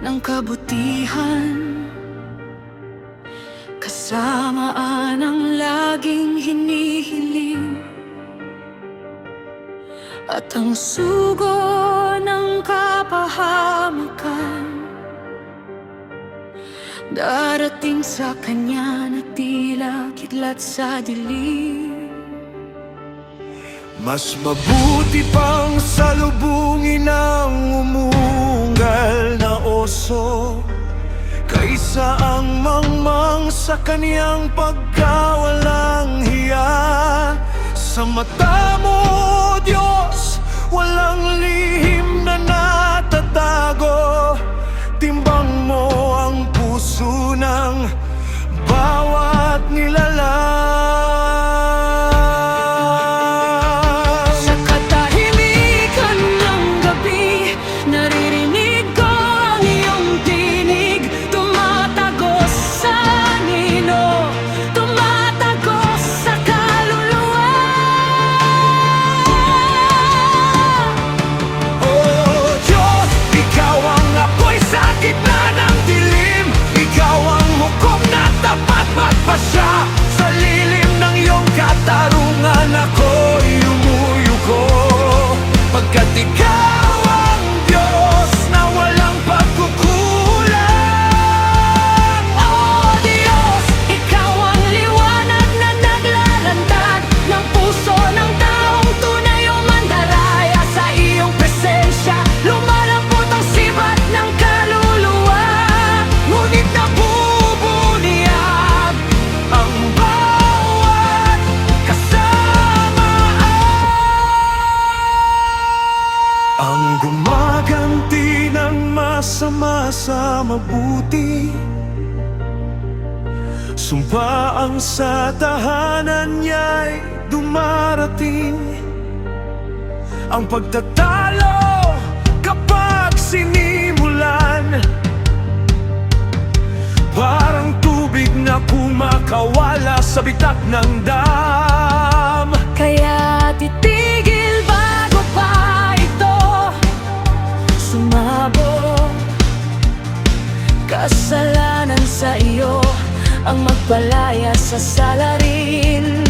ng kabutihan, kasamaan ang laging hinihiling, at ang sugo ng kapahamakan darating sa kanya na tila kidlat sa dilim. Mas mabuti pang salubungin ang umunggal na oso kaysa ang mangmang sa kaniyang pagkawalang hiya. Sa mata mo, Diyos, walang lihim na natatago. Timbang mo ang puso ng bawat nilalang. Sa lilim ng iyong katarungan ako'y umuyuko, pagkat ikaw ang Diyos na walang pagkukulang. Oh Diyos, ikaw ang liwanag na naglalantad ng puso ng taong tunay o mandaraya. Sa iyong presensya lumalambot ang sibat ng kaluluwa, ngunit nabubuniyag ang bawat kasamaan. Ang gumaganti ng masama sa mabuti, sumpaang sa tahanan niya'y dumarating. Ang pagtatalo kapag sinimulan, parang tubig na kumakawala sa bitak ng dam. Kaya titigil bago pa ito sumabog. Kasalanan sa iyo ang magpalaya sa salarin,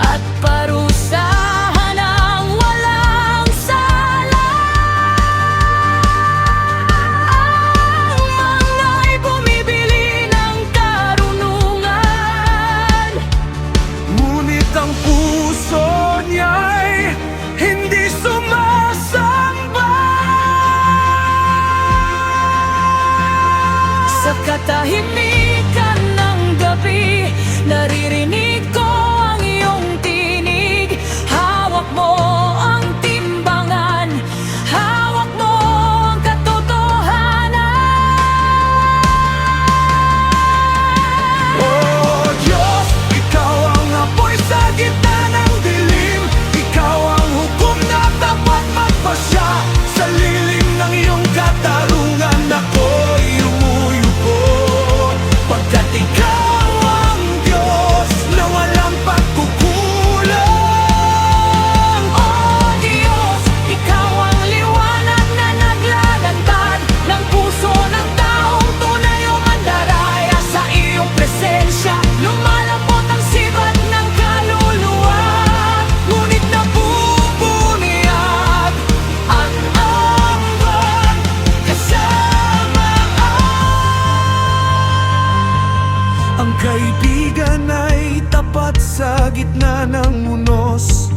at parusahan ang walang sala. Ang manga'y bumibili ng karunungan, Ngunit ang puso niya'y hindi sumasamba. sa katahimikan ng gabi, naririnig ko ang iyong tinig. Hawak mo ang timbangan, hawak mo ang katotohanan. Oh Diyos, ikaw ang apoy sa gitna ng dilim. Ikaw ang hukom na dapat magpasya. Sa lilim ng iyong katarungan ako'y umuyuko, pagkat ikaw ang Diyos na walang pagkukulang. Oh Diyos, ikaw ang liwanag na naglalantad ng puso ng taong tunay o mandaraya. Sa iyong presensya lumalambot ang sibat ng kaluluwa, ngunit nabubuniyag ang ambag kasamaan. Ang kaibigan ay tapat sa gitna ng unos.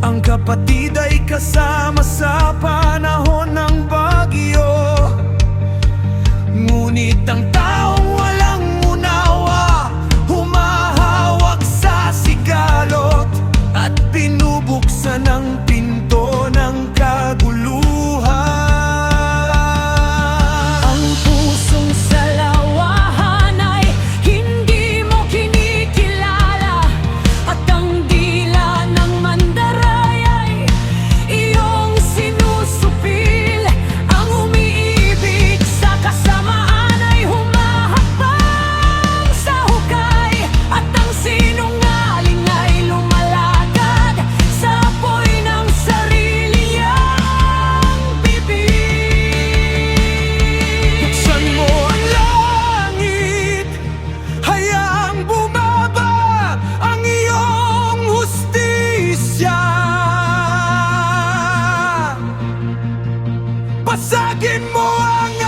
Ang kapatid ay kasama sa panahon ng bagyo. Ngunit ang taong walang unawa humahawak sa sigalot at binubuksan ang pinto ng kaguluhan. Ang pusong salawahan ay hindi mo kinikilala, at ang dila ng mandaray ay iyong sinusupil. Liwanagin mo ang